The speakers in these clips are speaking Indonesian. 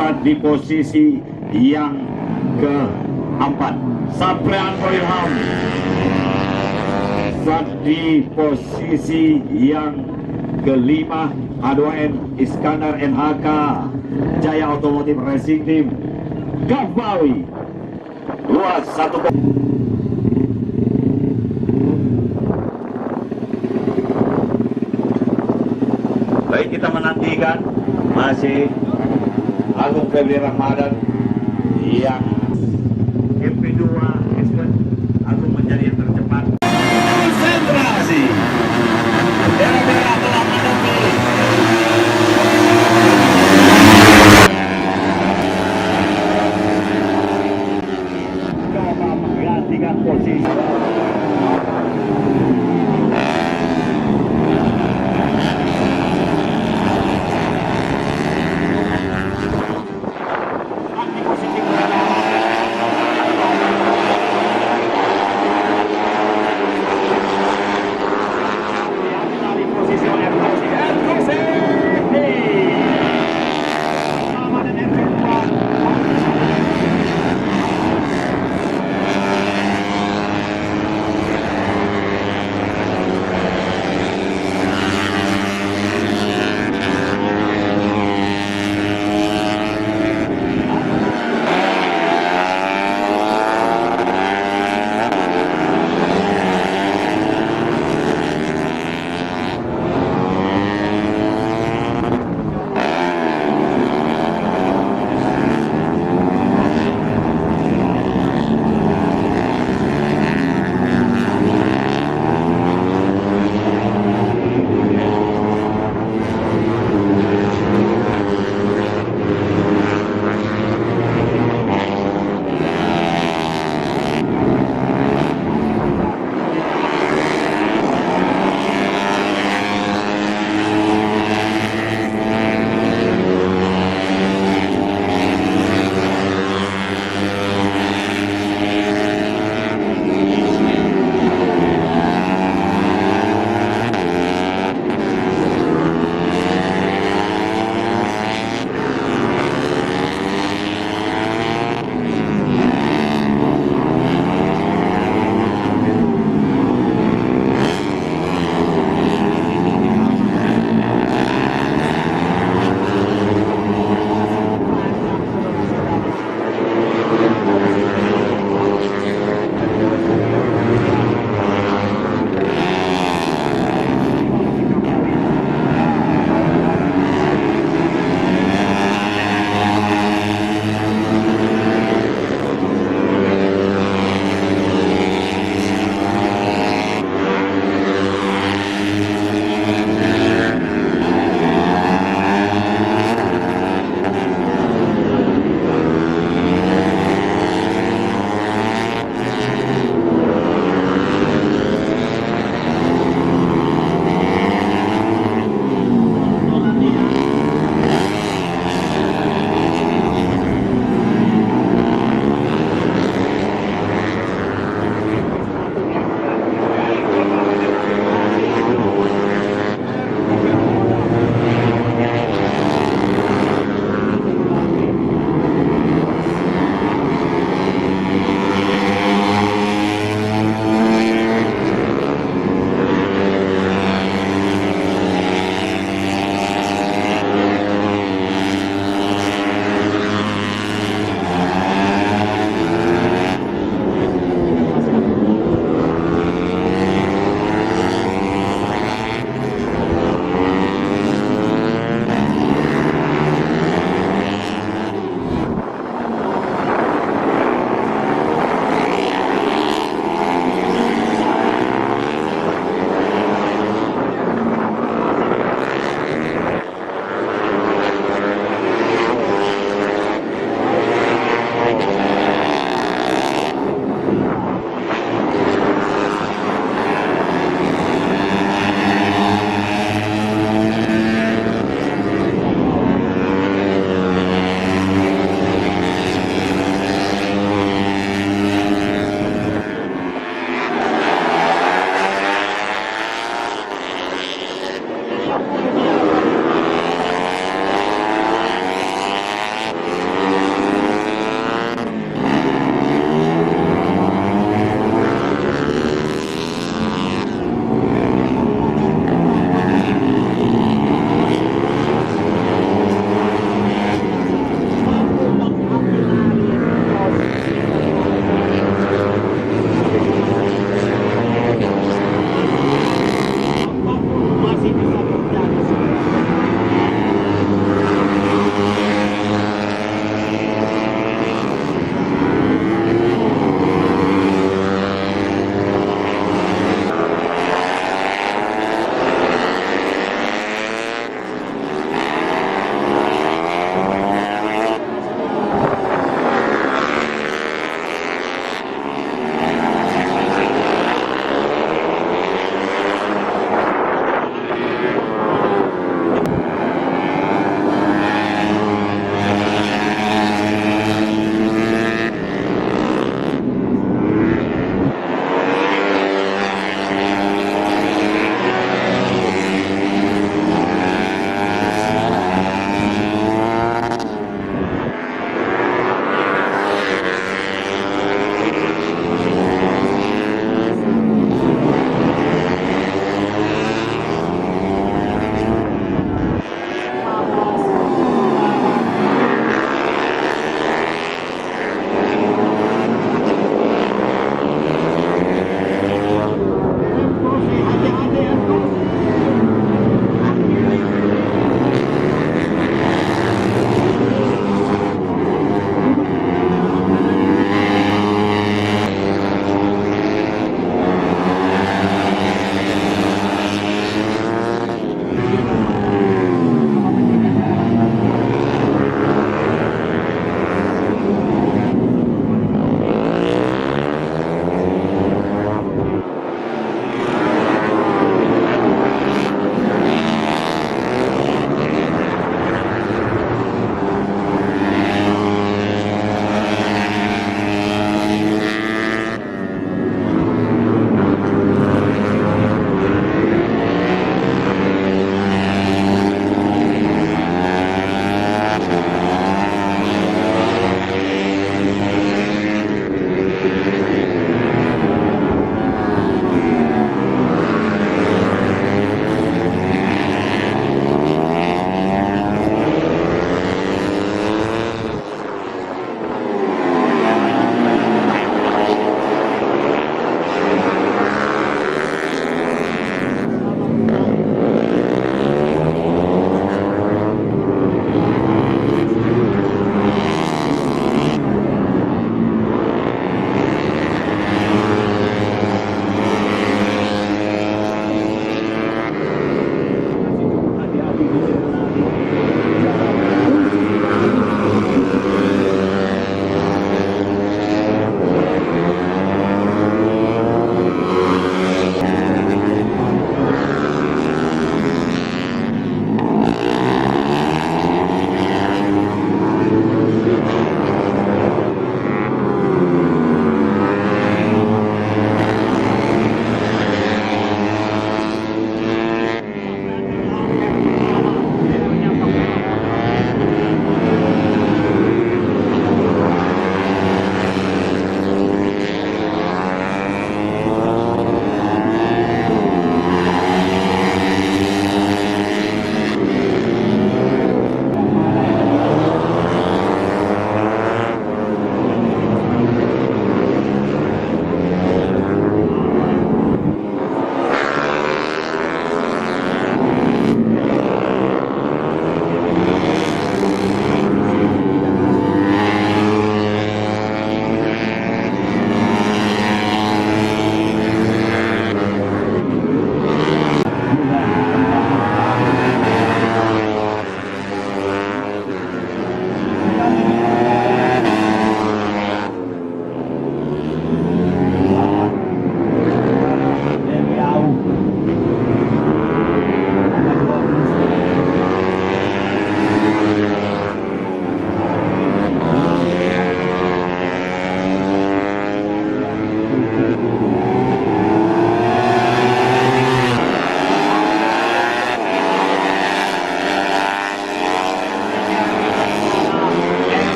start di posisi yang keempat. Saprianto Ilham start di posisi yang kelima. H2N Iskandar NHK Jaya Otomotif Racing Team Gafbawi luas 1. Baik, kita menantikan masih Agung Febri Ramadan yang MP2 Espen Agung menjadi yang tercepat. Konsentrasi. Daerah-daerah telah menepi. Coba menggantikan posisi.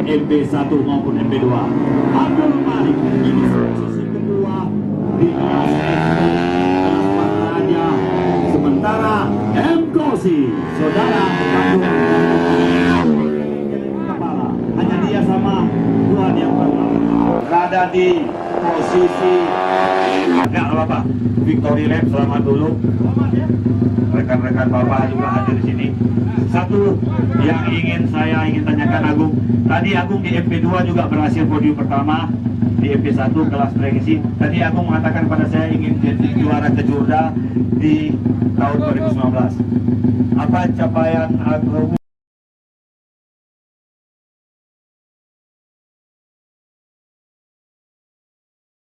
MP1 maupun MP2. Abdul Malik ini posisi kedua di kelas kelas Raja. Sementara M. Kosi, saudara kandung kepala, hanya dia sama Tuhan yang pertama berada di posisi enggak apa-apa. Victory lap selamat dulu. Rekan-rekan Bapak juga hadir di sini. Satu yang saya ingin tanyakan Agung. Tadi Agung di MP2 juga berhasil podium pertama, di MP1 kelas prediksi. Tadi Agung mengatakan pada saya ingin jadi juara kejurda di tahun 2019. Apa capaian Agung?